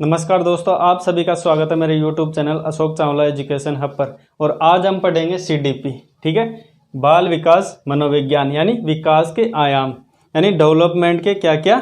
नमस्कार दोस्तों, आप सभी का स्वागत है मेरे YouTube channel Ashok Chawla education hub पर। और आज हम पढ़ेंगे CDP, ठीक है, बाल विकास मनोविज्ञान, यानी विकास के आयाम, यानी डेवलपमेंट के क्या क्या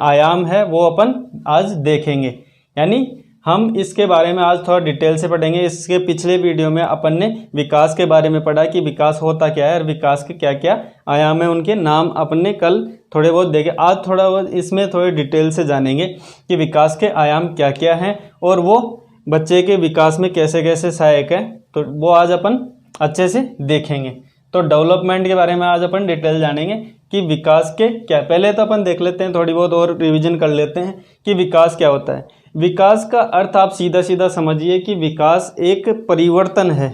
आयाम है वो अपन आज देखेंगे। यानी हम इसके बारे में आज थोड़ा डिटेल से पढ़ेंगे। इसके पिछले वीडियो में अपन ने विकास के बारे में पढ़ा कि विकास होता क्या है और विकास के क्या क्या आयाम है, उनके नाम अपन ने कल थोड़े बहुत देखे। आज थोड़ा बहुत इसमें थोड़े डिटेल से जानेंगे कि विकास के आयाम क्या क्या हैं और वो बच्चे के विकास में कैसे कैसे सहायक है, तो वो आज अपन अच्छे से देखेंगे। तो डेवलपमेंट के बारे में आज अपन डिटेल जानेंगे कि विकास के क्या। पहले तो अपन देख लेते हैं, थोड़ी बहुत और रिवीजन कर लेते हैं कि विकास क्या होता है। विकास का अर्थ आप सीधा सीधा समझिए कि विकास एक परिवर्तन है।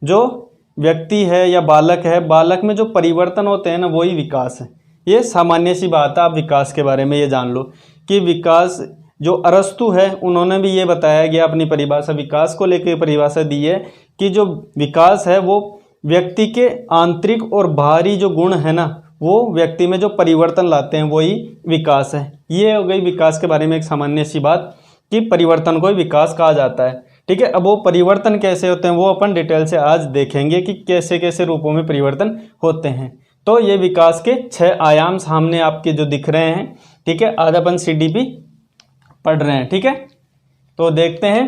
जो व्यक्ति है या बालक है, बालक में जो परिवर्तन होते हैं ना, वही विकास है। ये सामान्य सी बात है, आप विकास के बारे में ये जान लो कि विकास, जो अरस्तु है उन्होंने भी ये बताया गया अपनी परिभाषा, विकास को लेकर परिभाषा दी है कि जो विकास है वो व्यक्ति के आंतरिक और बाहरी जो गुण है ना, वो व्यक्ति में जो परिवर्तन लाते हैं वही विकास है। ये हो गई विकास के बारे में एक सामान्य सी बात कि परिवर्तन को ही विकास कहा जाता है, ठीक है। अब वो परिवर्तन कैसे होते हैं वो अपन डिटेल से आज देखेंगे कि कैसे कैसे रूपों में परिवर्तन होते हैं। तो ये विकास के 6 आयाम सामने आपके जो दिख रहे हैं, ठीक है। आज अपन CDP पढ़ रहे हैं, ठीक है। तो देखते हैं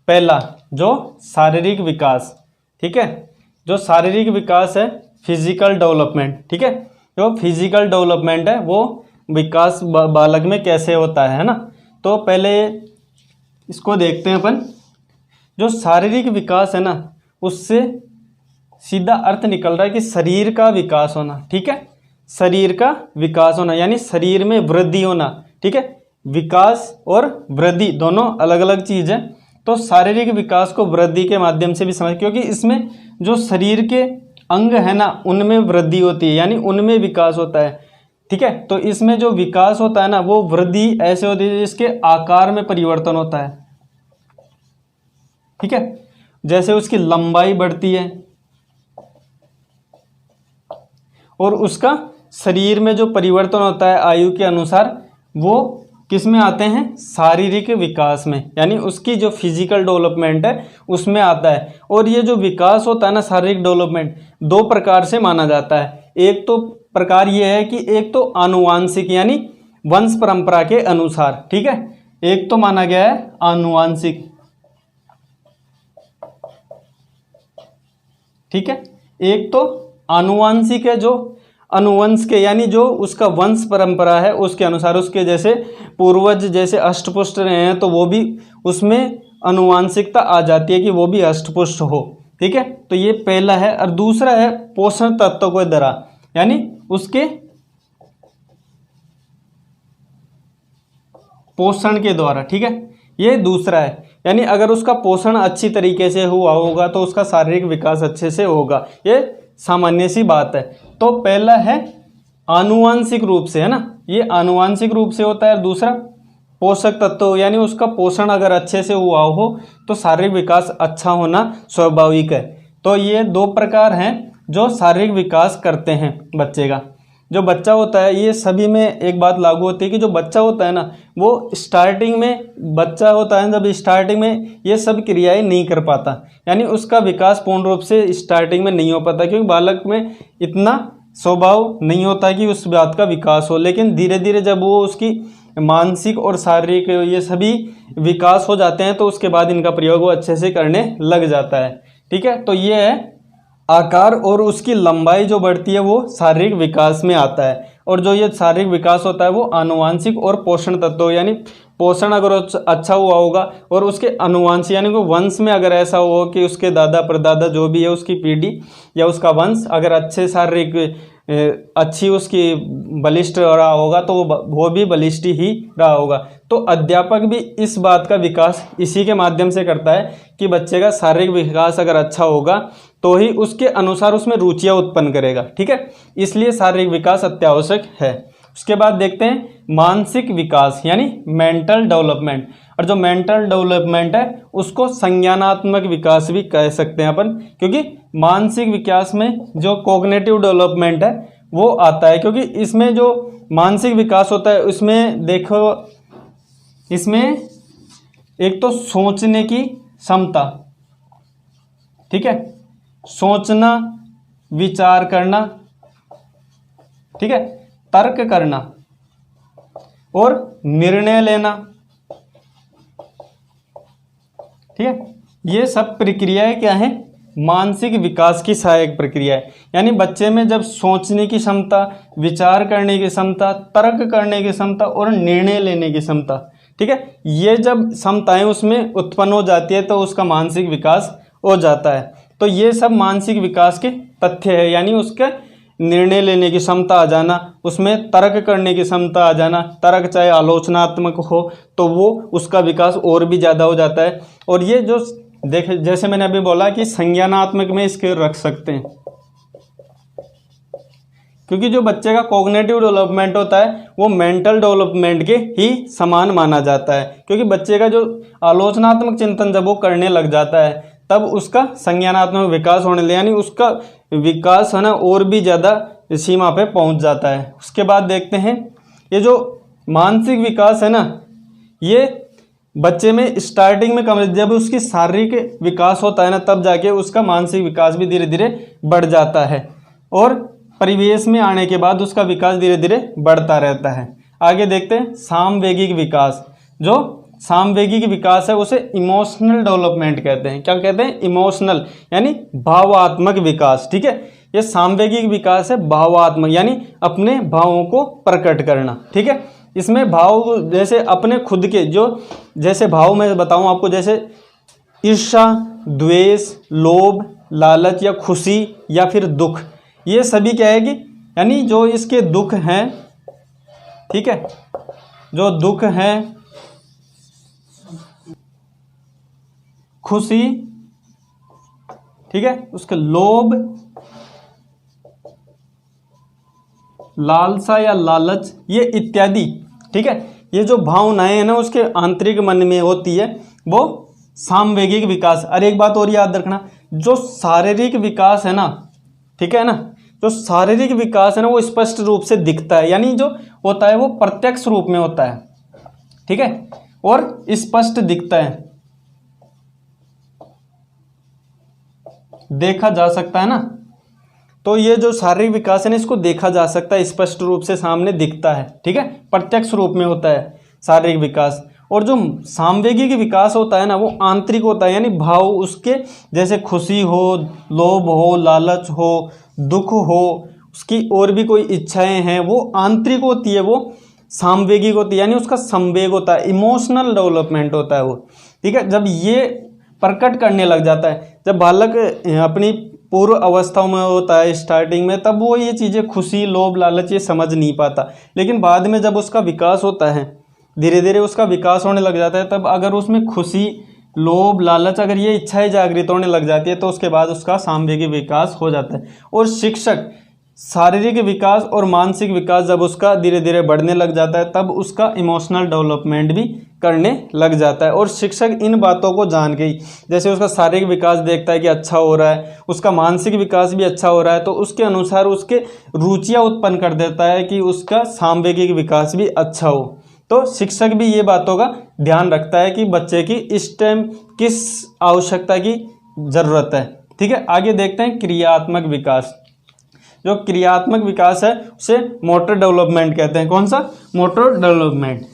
पहला, जो शारीरिक विकास, ठीक है। जो शारीरिक विकास है फिजिकल डेवलपमेंट, ठीक है। जो फिजिकल डेवलपमेंट है वो विकास बालक में कैसे होता है ना। तो पहले इसको देखते हैं अपन। जो शारीरिक विकास है ना, उससे सीधा अर्थ निकल रहा है कि शरीर का विकास होना, ठीक है। शरीर का विकास होना यानी शरीर में वृद्धि होना, ठीक है। विकास और वृद्धि दोनों अलग अलग चीज है। तो शारीरिक विकास को वृद्धि के माध्यम से भी समझ, क्योंकि इसमें जो शरीर के अंग है ना, उनमें वृद्धि होती है, यानी उनमें विकास होता है, ठीक है। तो इसमें जो विकास होता है ना, वो वृद्धि ऐसे होती है जिसके आकार में परिवर्तन होता है, ठीक है। जैसे उसकी लंबाई बढ़ती है और उसका शरीर में जो परिवर्तन होता है आयु के अनुसार, वो किस में आते हैं, शारीरिक विकास में, यानी उसकी जो फिजिकल डेवलपमेंट है उसमें आता है। और ये जो विकास होता है ना, शारीरिक डेवलपमेंट, 2 प्रकार से माना जाता है। एक तो प्रकार ये है कि एक तो आनुवांशिक, यानी वंश परंपरा के अनुसार, ठीक है। एक तो माना गया है आनुवांशिक, ठीक है। एक तो आनुवांशिक है, जो अनुवंश के, यानी जो उसका वंश परंपरा है उसके अनुसार, उसके जैसे पूर्वज जैसे अष्टपुष्ट रहे हैं तो वो भी उसमें अनुवांशिकता आ जाती है कि वो भी अष्टपुष्ट हो, ठीक है। तो ये पहला है। और दूसरा है पोषण तत्व के द्वारा, यानी उसके पोषण के द्वारा, ठीक है। ये दूसरा है, यानी अगर उसका पोषण अच्छी तरीके से हुआ होगा तो उसका शारीरिक विकास अच्छे से होगा। ये सामान्य सी बात है। तो पहला है आनुवांशिक रूप से, है ना, ये आनुवांशिक रूप से होता है। दूसरा पोषक तत्व, यानी उसका पोषण अगर अच्छे से हुआ हो तो शारीरिक विकास अच्छा होना स्वाभाविक है। तो ये 2 प्रकार हैं जो शारीरिक विकास करते हैं बच्चे का। जो बच्चा होता है, ये सभी में एक बात लागू होती है कि जो बच्चा होता है ना, वो स्टार्टिंग में बच्चा होता है, जब स्टार्टिंग में ये सब क्रियाएं नहीं कर पाता, यानी उसका विकास पूर्ण रूप से स्टार्टिंग में नहीं हो पाता, क्योंकि बालक में इतना स्वभाव नहीं होता कि उस बात का विकास हो। लेकिन धीरे धीरे जब वो उसकी मानसिक और शारीरिक ये सभी विकास हो जाते हैं तो उसके बाद इनका प्रयोग वो अच्छे से करने लग जाता है, ठीक है। तो ये है आकार और उसकी लंबाई जो बढ़ती है वो शारीरिक विकास में आता है। और जो ये शारीरिक विकास होता है वो आनुवांशिक और पोषण तत्व, यानी पोषण अगर अच्छा हुआ होगा और उसके अनुवांशिक, यानी वो वंश में अगर ऐसा हो कि उसके दादा परदादा जो भी है उसकी पीढ़ी या उसका वंश अगर अच्छे शारीरिक अच्छी उसकी बलिष्ठ रहा होगा तो वो भी बलिष्ठ ही रहा होगा। तो अध्यापक भी इस बात का विकास इसी के माध्यम से करता है कि बच्चे का शारीरिक विकास अगर अच्छा होगा तो ही उसके अनुसार उसमें रुचियां उत्पन्न करेगा, ठीक है। इसलिए शारीरिक विकास अत्यावश्यक है। उसके बाद देखते हैं मानसिक विकास, यानी मेंटल डेवलपमेंट। और जो मेंटल डेवलपमेंट है उसको संज्ञानात्मक विकास भी कह सकते हैं अपन, क्योंकि मानसिक विकास में जो कॉग्निटिव डेवलपमेंट है वो आता है। क्योंकि इसमें जो मानसिक विकास होता है उसमें देखो इसमें एक तो सोचने की क्षमता, ठीक है, सोचना, विचार करना, ठीक है, तर्क करना और निर्णय लेना, ठीक है, ये सब प्रक्रियाएं क्या है, मानसिक विकास की सहायक प्रक्रिया है। यानी बच्चे में जब सोचने की क्षमता, विचार करने की क्षमता, तर्क करने की क्षमता और निर्णय लेने की क्षमता, ठीक है, ये जब क्षमताएं उसमें उत्पन्न हो जाती है तो उसका मानसिक विकास हो जाता है। तो ये सब मानसिक विकास के तथ्य है। यानी उसके निर्णय लेने की क्षमता आ जाना, उसमें तर्क करने की क्षमता आ जाना, तर्क चाहे आलोचनात्मक हो तो वो उसका विकास और भी ज़्यादा हो जाता है। और ये जो देखे, जैसे मैंने अभी बोला कि संज्ञानात्मक में इसके रख सकते हैं, क्योंकि जो बच्चे का कॉग्निटिव डेवलपमेंट होता है वो मेंटल डेवलपमेंट के ही समान माना जाता है। क्योंकि बच्चे का जो आलोचनात्मक चिंतन जब वो करने लग जाता है तब उसका संज्ञानात्मक विकास होने लगे, यानी उसका विकास है ना और भी ज़्यादा सीमा पे पहुंच जाता है। उसके बाद देखते हैं ये जो मानसिक विकास है ना, ये बच्चे में स्टार्टिंग में कम, जब उसकी शारीरिक विकास होता है ना तब जाके उसका मानसिक विकास भी धीरे धीरे बढ़ जाता है और परिवेश में आने के बाद उसका विकास धीरे धीरे बढ़ता रहता है। आगे देखते हैं सामवेगिक विकास। जो सामवेगिक विकास है उसे इमोशनल डेवलपमेंट कहते हैं। क्या कहते हैं? इमोशनल, यानी भावात्मक विकास, ठीक है। ये सामवेगिक विकास है भावात्मक, यानी अपने भावों को प्रकट करना, ठीक है। इसमें भाव जैसे अपने खुद के जो जैसे भाव मैं बताऊं आपको, जैसे ईर्ष्या, द्वेष, लोभ, लालच या खुशी या फिर दुख, ये सभी क्या है कि यानी जो इसके दुख हैं, ठीक है, जो दुख हैं, खुशी, ठीक है, उसके लोभ, लालसा या लालच, ये इत्यादि, ठीक है, ये जो भावनाएं हैं ना उसके आंतरिक मन में होती है वो सामवेगिक विकास। और एक बात और याद रखना, जो शारीरिक विकास है ना, ठीक है ना, जो शारीरिक विकास है ना वो स्पष्ट रूप से दिखता है, यानी जो होता है वो प्रत्यक्ष रूप में होता है, ठीक है, और स्पष्ट दिखता है, देखा जा सकता है ना। तो ये जो शारीरिक विकास है ना इसको देखा जा सकता है, स्पष्ट रूप से सामने दिखता है, ठीक है, प्रत्यक्ष रूप में होता है शारीरिक विकास। और जो सामवेगिक विकास होता है ना वो आंतरिक होता है, यानी भाव उसके जैसे खुशी हो, लोभ हो, लालच हो, दुख हो, उसकी और भी कोई इच्छाएं हैं, वो आंतरिक होती है, वो सामवेगिक होती है, यानी उसका संवेग होता है, इमोशनल डेवलपमेंट होता है वो, ठीक है। जब ये प्रकट करने लग जाता है, जब बालक अपनी पूर्व अवस्थाओं में होता है स्टार्टिंग में, तब वो ये चीज़ें खुशी, लोभ, लालच ये समझ नहीं पाता, लेकिन बाद में जब उसका विकास होता है, धीरे धीरे उसका विकास होने लग जाता है, तब अगर उसमें खुशी, लोभ, लालच, अगर ये इच्छाएं जागृत होने लग जाती है तो उसके बाद उसका सामवेगिक विकास हो जाता है। और शिक्षक शारीरिक विकास और मानसिक विकास जब उसका धीरे धीरे बढ़ने लग जाता है तब उसका इमोशनल डेवलपमेंट भी करने लग जाता है। और शिक्षक इन बातों को जान के ही, जैसे उसका शारीरिक विकास देखता है कि अच्छा हो रहा है, उसका मानसिक विकास भी अच्छा हो रहा है, तो उसके अनुसार उसके रुचियाँ उत्पन्न कर देता है कि उसका सामवेगिक विकास भी अच्छा हो। तो शिक्षक भी ये बातों का ध्यान रखता है कि बच्चे की इस टाइम किस आवश्यकता की ज़रूरत है, ठीक है। आगे देखते हैं क्रियात्मक विकास। जो क्रियात्मक विकास है उसे मोटर डेवलपमेंट कहते हैं। कौन सा? मोटर डेवलपमेंट,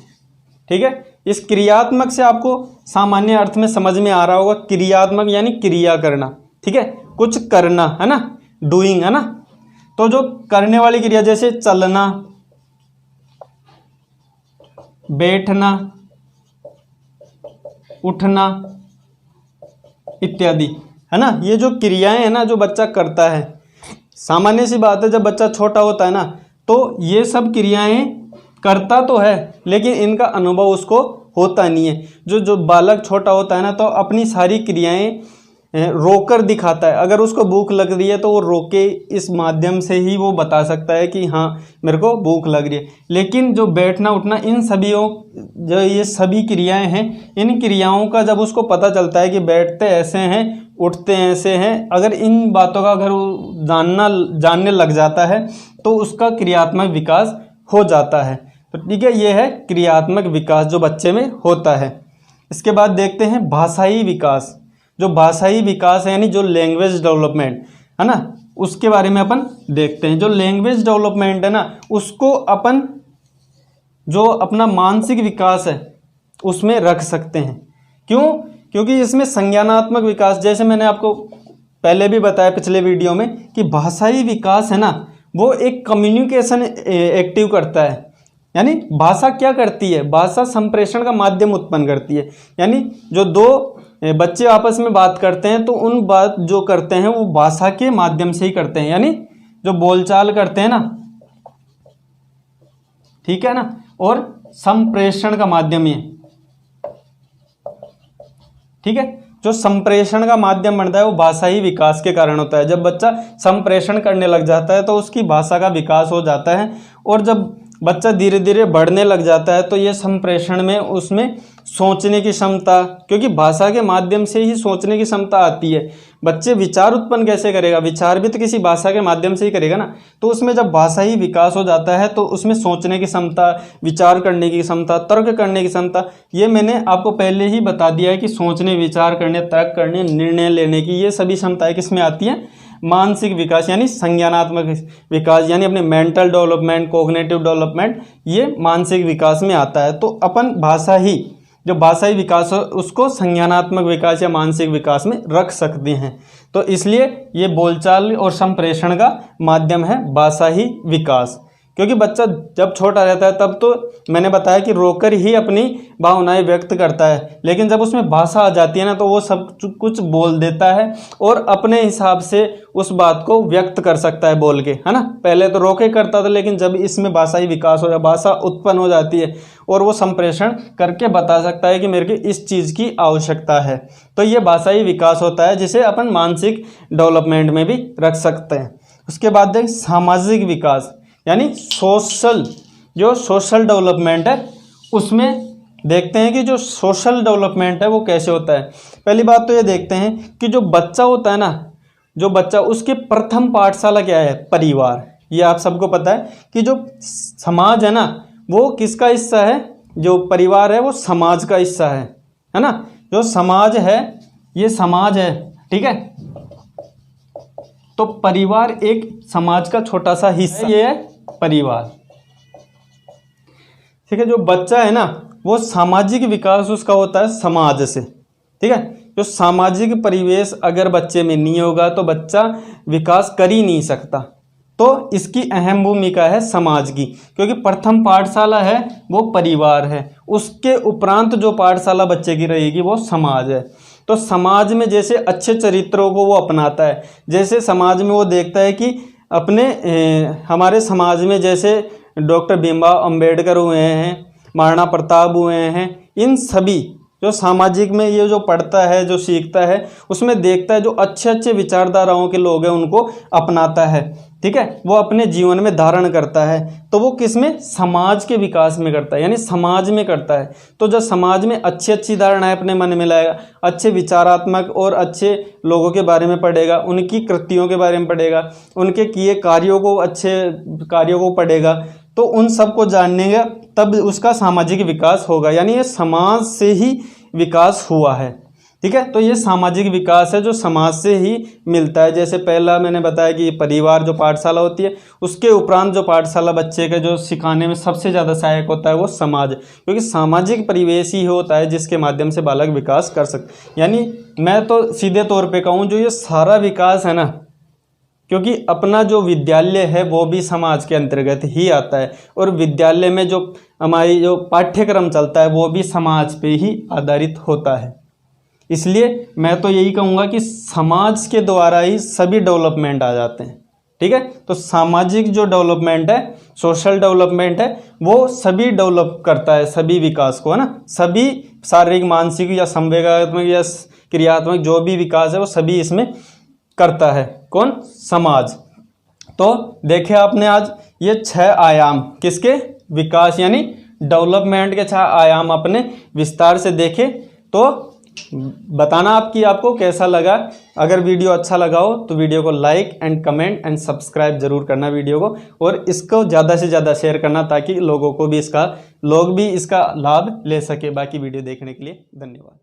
ठीक है। इस क्रियात्मक से आपको सामान्य अर्थ में समझ में आ रहा होगा, क्रियात्मक यानी क्रिया करना, ठीक है, कुछ करना, है ना, डूइंग, है ना। तो जो करने वाली क्रिया जैसे चलना, बैठना, उठना इत्यादि, है ना, ये जो क्रियाएं हैं ना जो बच्चा करता है, सामान्य सी बात है, जब बच्चा छोटा होता है ना तो ये सब क्रियाएं करता तो है लेकिन इनका अनुभव उसको होता नहीं है। जो बालक छोटा होता है ना तो अपनी सारी क्रियाएं रोकर दिखाता है। अगर उसको भूख लग रही है तो वो रोके इस माध्यम से ही वो बता सकता है कि हाँ मेरे को भूख लग रही है। लेकिन जो बैठना उठना, इन सभीयों जो ये सभी क्रियाएं हैं, इन क्रियाओं का जब उसको पता चलता है कि बैठते ऐसे हैं, उठते ऐसे हैं, अगर इन बातों का अगर वो जानने लग जाता है तो उसका क्रियात्मक विकास हो जाता है। तो ठीक है, ये है क्रियात्मक विकास जो बच्चे में होता है। इसके बाद देखते हैं भाषाई विकास। जो भाषाई विकास है यानी जो लैंग्वेज डेवलपमेंट है ना, उसके बारे में अपन देखते हैं। जो लैंग्वेज डेवलपमेंट है ना, उसको अपन जो अपना मानसिक विकास है उसमें रख सकते हैं। क्यों? क्योंकि इसमें संज्ञानात्मक विकास, जैसे मैंने आपको पहले भी बताया पिछले वीडियो में कि भाषाई विकास है ना, वो एक कम्युनिकेशन एक्टिव करता है। यानी भाषा क्या करती है? भाषा संप्रेषण का माध्यम उत्पन्न करती है। यानी जो दो बच्चे आपस में बात करते हैं तो उन बात जो करते हैं वो भाषा के माध्यम से ही करते हैं, यानी जो बोलचाल करते हैं ना, ठीक है ना, और संप्रेषण का माध्यम ये, ठीक है, जो संप्रेषण का माध्यम बनता है वो भाषाई विकास के कारण होता है। जब बच्चा संप्रेषण करने लग जाता है तो उसकी भाषा का विकास हो जाता है, और जब बच्चा धीरे धीरे बढ़ने लग जाता है तो ये संप्रेषण में उसमें सोचने की क्षमता, क्योंकि भाषा के माध्यम से ही सोचने की क्षमता आती है। बच्चे विचार उत्पन्न कैसे करेगा? विचार भी तो किसी भाषा के माध्यम से ही करेगा ना। तो उसमें जब भाषाई विकास हो जाता है तो उसमें सोचने की क्षमता, विचार करने की क्षमता, तर्क करने की क्षमता, ये मैंने आपको पहले ही बता दिया है कि सोचने, विचार करने, तर्क करने, निर्णय लेने की ये सभी क्षमताएं किसमें आती हैं? मानसिक विकास यानी संज्ञानात्मक विकास, यानी अपने मेंटल डेवलपमेंट, कॉग्निटिव डेवलपमेंट, ये मानसिक विकास में आता है। तो अपन भाषा ही, जो भाषाई विकास है उसको संज्ञानात्मक विकास या मानसिक विकास में रख सकते हैं। तो इसलिए ये बोलचाल और संप्रेषण का माध्यम है भाषा ही विकास। क्योंकि बच्चा जब छोटा रहता है तब तो मैंने बताया कि रोकर ही अपनी भावनाएं व्यक्त करता है, लेकिन जब उसमें भाषा आ जाती है ना तो वो सब कुछ बोल देता है और अपने हिसाब से उस बात को व्यक्त कर सकता है बोल के, है ना। पहले तो रोके करता था, लेकिन जब इसमें भाषाई विकास हो, भाषा उत्पन्न हो जाती है और वो संप्रेषण करके बता सकता है कि मेरे को इस चीज़ की आवश्यकता है। तो ये भाषाई विकास होता है जिसे अपन मानसिक डेवलपमेंट में भी रख सकते हैं। उसके बाद देख सामाजिक विकास यानी सोशल, जो सोशल डेवलपमेंट है उसमें देखते हैं कि जो सोशल डेवलपमेंट है वो कैसे होता है। पहली बात तो ये देखते हैं कि जो बच्चा होता है ना, जो बच्चा, उसके प्रथम पाठशाला क्या है? परिवार। ये आप सबको पता है कि जो समाज है ना वो किसका हिस्सा है? जो परिवार है वो समाज का हिस्सा है ना। जो समाज है ये समाज है, ठीक है। तो परिवार एक समाज का छोटा सा हिस्सा, ये है परिवार, ठीक है। जो बच्चा है ना वो सामाजिक विकास उसका होता है समाज से, ठीक है। जो सामाजिक परिवेश अगर बच्चे में नहीं होगा तो बच्चा विकास कर ही नहीं सकता। तो इसकी अहम भूमिका है समाज की, क्योंकि प्रथम पाठशाला है वो परिवार है, उसके उपरांत जो पाठशाला बच्चे की रहेगी वो समाज है। तो समाज में जैसे अच्छे चरित्रों को वो अपनाता है, जैसे समाज में वो देखता है कि अपने हमारे समाज में जैसे डॉक्टर भीमराव अंबेडकर हुए हैं, महाराणा प्रताप हुए हैं, इन सभी जो सामाजिक में ये जो पढ़ता है, जो सीखता है, उसमें देखता है जो अच्छे अच्छे विचारधाराओं के लोग हैं उनको अपनाता है, ठीक है। वो अपने जीवन में धारण करता है, तो वो किस में? समाज के विकास में करता है, यानी समाज में करता है। तो जब समाज में अच्छी अच्छी धारणाएं अपने मन में लाएगा, अच्छे विचारात्मक और अच्छे लोगों के बारे में पढ़ेगा, उनकी कृतियों के बारे में पढ़ेगा, उनके किए कार्यों को, अच्छे कार्यों को पढ़ेगा, तो उन सब को जानने का तब उसका सामाजिक विकास होगा। यानी ये समाज से ही विकास हुआ है, ठीक है। तो ये सामाजिक विकास है जो समाज से ही मिलता है। जैसे पहला मैंने बताया कि परिवार जो पाठशाला होती है, उसके उपरांत जो पाठशाला बच्चे के जो सिखाने में सबसे ज़्यादा सहायक होता है वो समाज, क्योंकि सामाजिक परिवेश ही होता है जिसके माध्यम से बालक विकास कर सकते। यानी मैं तो सीधे तौर पे कहूँ जो ये सारा विकास है ना, क्योंकि अपना जो विद्यालय है वो भी समाज के अंतर्गत ही आता है, और विद्यालय में जो हमारी जो पाठ्यक्रम चलता है वो भी समाज पे ही आधारित होता है। इसलिए मैं तो यही कहूँगा कि समाज के द्वारा ही सभी डेवलपमेंट आ जाते हैं, ठीक है। तो सामाजिक जो डेवलपमेंट है, सोशल डेवलपमेंट है, वो सभी डेवलप करता है, सभी विकास को, है ना। सभी शारीरिक, मानसिक या संवेगात्मक या क्रियात्मक जो भी विकास है वो सभी इसमें करता है। कौन? समाज। तो देखे आपने आज ये 6 आयाम किसके? विकास यानी डेवलपमेंट के 6 आयाम अपने विस्तार से देखे। तो बताना आपको कैसा लगा। अगर वीडियो अच्छा लगा हो तो वीडियो को like and comment and subscribe जरूर करना वीडियो को, और इसको ज़्यादा से ज़्यादा शेयर करना ताकि लोग भी इसका लाभ ले सके। बाकी वीडियो देखने के लिए धन्यवाद।